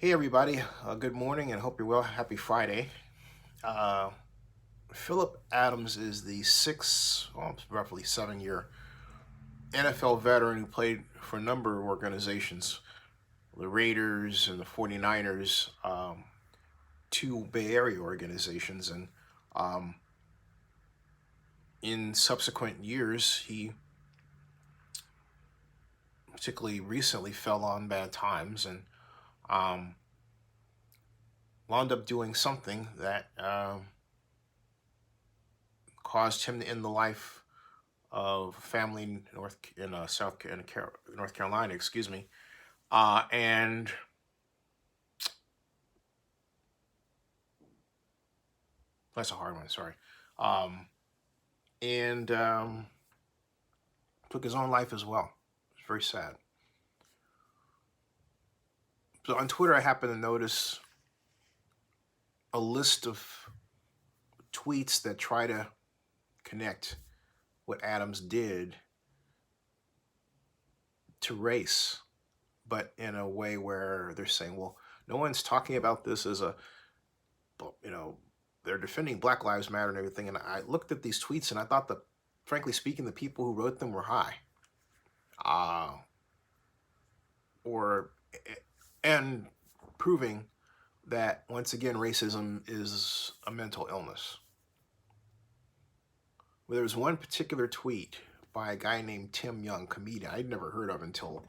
Hey everybody, good morning and hope you're well. Happy Friday. Uh, Phillip Adams is the roughly 7 year NFL veteran who played for a number of organizations, the Raiders and the 49ers, two Bay Area organizations. And um, in subsequent years, he particularly recently fell on bad times and um, wound up doing something that caused him to end the life of family in North Carolina, excuse me, and that's a hard one. Sorry, um, and took his own life as well. It's very sad. So on Twitter, I happened to notice a list of tweets that try to connect what Adams did to race, but in a way where they're saying, well, no one's talking about this as a, you know, they're defending Black Lives Matter and everything. And I looked at these tweets and I thought that, frankly speaking, the people who wrote them were high. Uh, or, and proving that, once again, racism is a mental illness. Well, there was one particular tweet by a guy named Tim Young, comedian, I'd never heard of until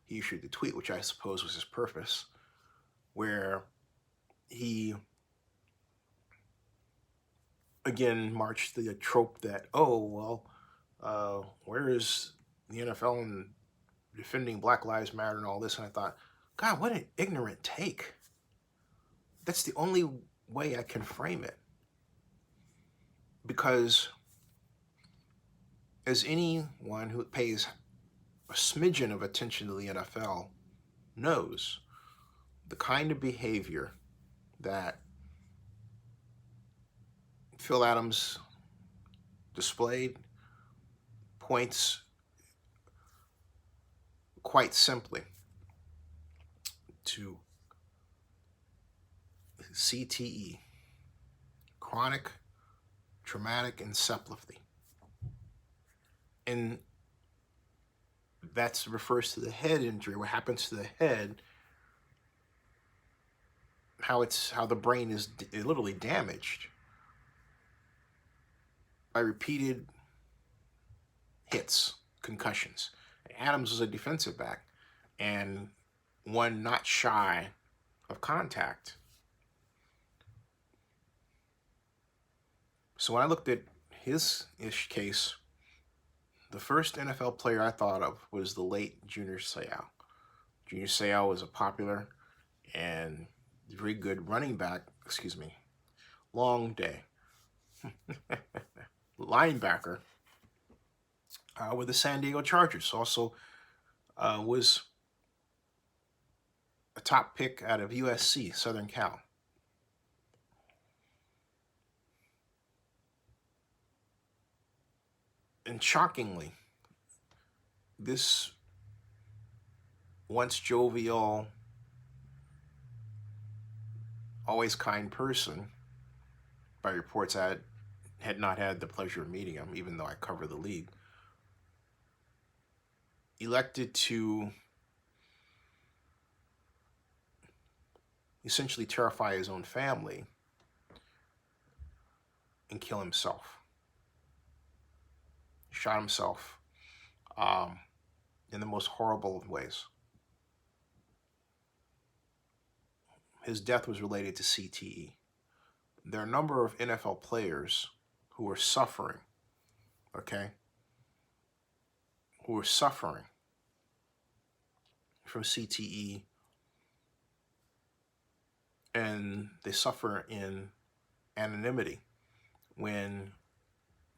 he issued the tweet, which I suppose was his purpose, where he again marched the trope that, oh, well, where is the NFL and defending Black Lives Matter and all this? And I thought, God, what an ignorant take. That's the only way I can frame it. Because as anyone who pays a smidgen of attention to the NFL knows, the kind of behavior that Phil Adams displayed points quite simply to CTE, chronic traumatic encephalopathy. And that refers to the head injury, what happens to the head, how the brain is literally damaged by repeated hits, concussions. Adams was a defensive back and one not shy of contact. So when I looked at his case, the first NFL player I thought of was the late Junior Seau. Junior Seau was a popular and very good running back, long day, linebacker with the San Diego Chargers. Also was a top pick out of USC, Southern Cal. And shockingly, this once jovial, always kind person, by reports I had not had the pleasure of meeting him, even though I cover the league, elected to essentially terrify his own family and kill himself. He shot himself in the most horrible of ways. His death was related to CTE. There are a number of NFL players who are suffering, who are suffering from CTE, and they suffer in anonymity when,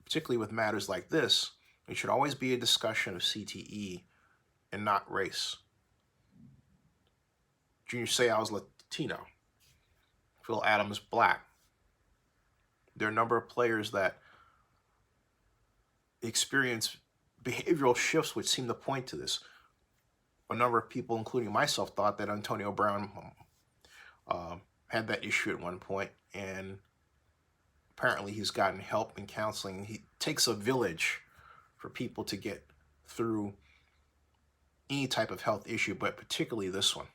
particularly with matters like this, it should always be a discussion of CTE and not race. Junior Seau is Latino. Phil Adams, Black. There are a number of players that experience behavioral shifts which seem to point to this. A number of people, including myself, thought that Antonio Brown had that issue at one point, and apparently he's gotten help and counseling. He takes a village for people to get through any type of health issue, but particularly this one.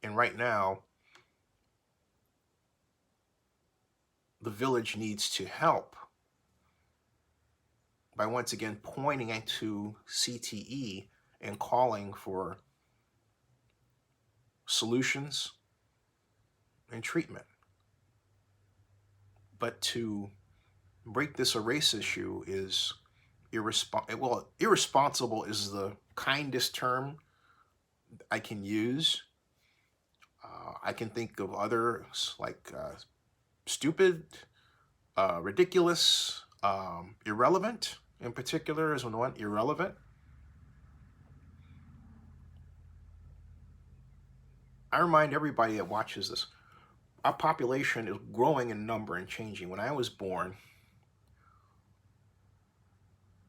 And right now, the village needs to help by once again pointing to CTE and calling for solutions and treatment. But to break this race issue is irresponsible is the kindest term I can use. I can think of others like stupid, ridiculous, irrelevant in particular is one, irrelevant. I remind everybody that watches this, our population is growing in number and changing. When I was born,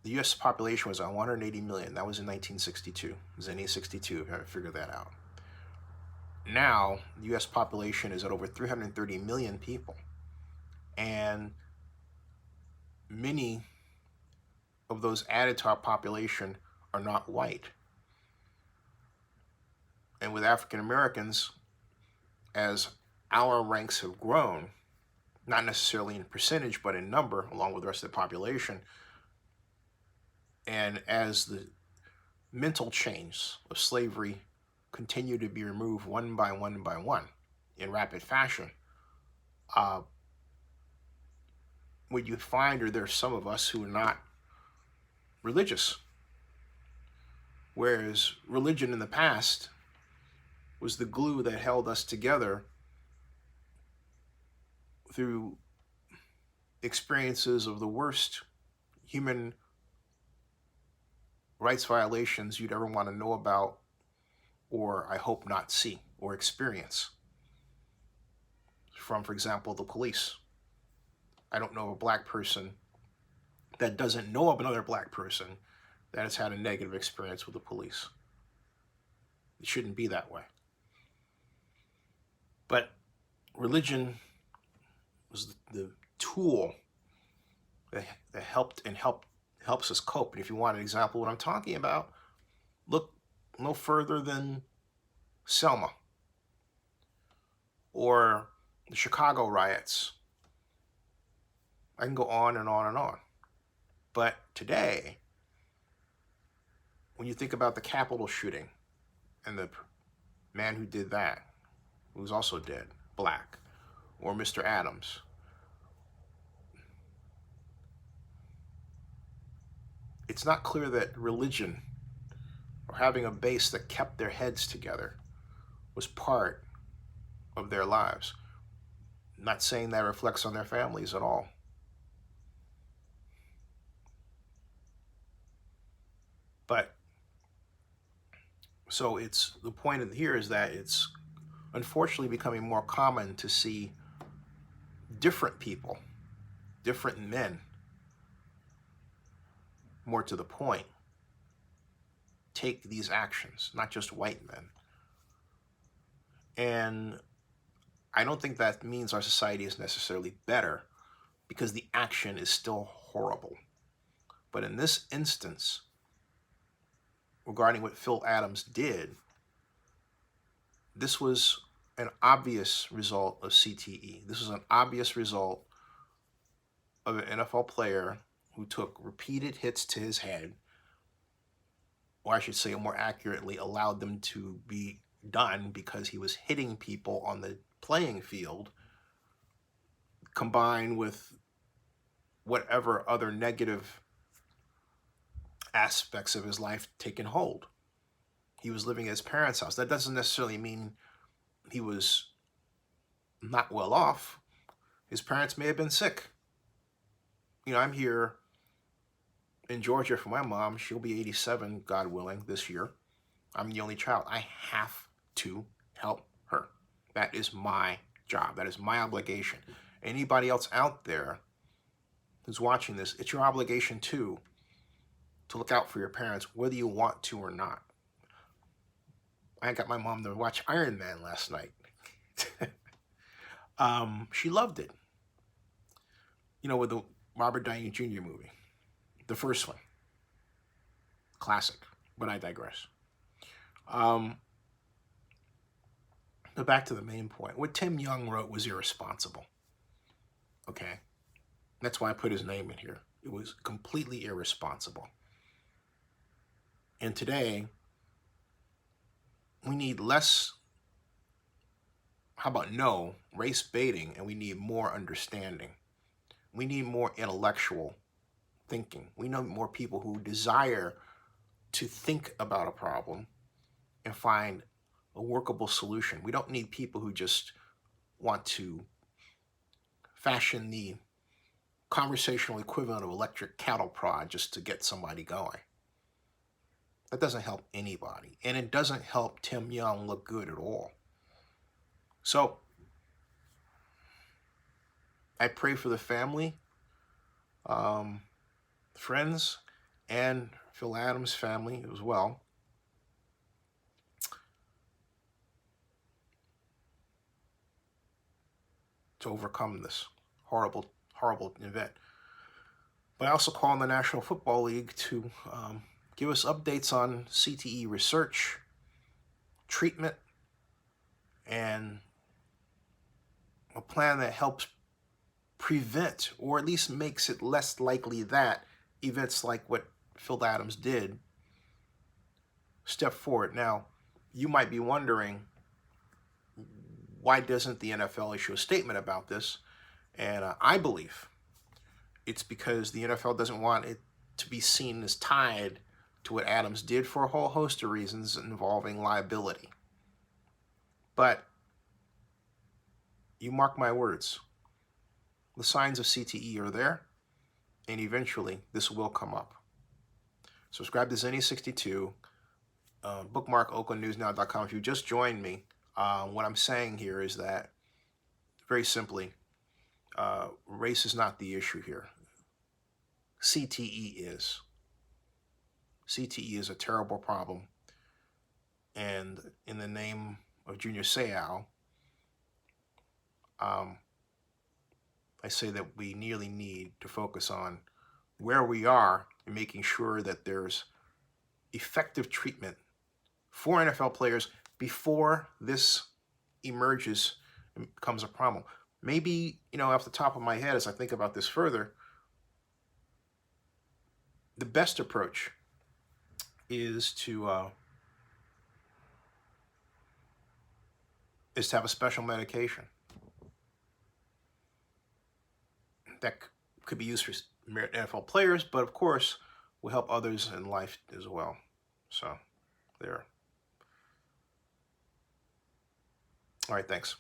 the U.S. population was 180 million. That was in 1962. It was in 1962, if I figured that out. Now, the U.S. population is at over 330 million people. And many of those added to our population are not white. And with African Americans, as our ranks have grown, not necessarily in percentage, but in number, along with the rest of the population, and as the mental chains of slavery continue to be removed one by one by one in rapid fashion, what you find are there's some of us who are not religious. Whereas religion in the past was the glue that held us together through experiences of the worst human rights violations you'd ever want to know about, or I hope not see or experience. From, for example, the police. I don't know of a black person that doesn't know of another black person that has had a negative experience with the police. It shouldn't be that way. But religion was the tool that helped and helps us cope. And if you want an example of what I'm talking about, look no further than Selma or the Chicago riots. I can go on and on and on. But today, when you think about the Capitol shooting and the man who did that, who was also dead, black, or Mr. Adams, it's not clear that religion or having a base that kept their heads together was part of their lives. I'm not saying that reflects on their families at all. But so it's the point here is that it's unfortunately becoming more common to see different people, different men, more to the point, take these actions, not just white men. And I don't think that means our society is necessarily better, because the action is still horrible. But in this instance, regarding what Phil Adams did, this was an obvious result of CTE. This was an obvious result of an NFL player who took repeated hits to his head, or I should say more accurately, allowed them to be done because he was hitting people on the playing field, combined with whatever other negative aspects of his life taken hold. He was living at his parents' house. That doesn't necessarily mean he was not well off. His parents may have been sick. You know, I'm here in Georgia for my mom. She'll be 87, God willing, this year. I'm the only child. I have to help her. That is my job. That is my obligation. Anybody else out there who's watching this, it's your obligation too, to look out for your parents, whether you want to or not. I got my mom to watch Iron Man last night. She loved it. You know, with the Robert Downey Jr. movie, the first one, classic. But I digress. But back to the main point. What Tim Young wrote was irresponsible. Okay, that's why I put his name in here. It was completely irresponsible. And today, we need less, how about no, race baiting, and we need more understanding. We need more intellectual thinking. We need more people who desire to think about a problem and find a workable solution. We don't need people who just want to fashion the conversational equivalent of electric cattle prod just to get somebody going. That doesn't help anybody, and it doesn't help Tim Young look good at all. So I pray for the family, friends, and Phil Adams' family as well. To overcome this horrible, horrible event. But I also call on the National Football League to give us updates on CTE research, treatment, and a plan that helps prevent, or at least makes it less likely that events like what Phil Adams did step forward. Now, you might be wondering, why doesn't the NFL issue a statement about this? And I believe it's because the NFL doesn't want it to be seen as tied to what Adams did for a whole host of reasons involving liability. But you mark my words, the signs of CTE are there, and eventually this will come up. Subscribe to Zenny62, bookmark oaklandnewsnow.com. If you just joined me, what I'm saying here is that, very simply, race is not the issue here. CTE is. CTE is a terrible problem. And in the name of Junior Seau, I say that we nearly need to focus on where we are and making sure that there's effective treatment for NFL players before this emerges and becomes a problem. Maybe, off the top of my head, as I think about this further, the best approach is to have a special medication that could be used for NFL players, but of course will help others in life as well. So, there. All right, thanks.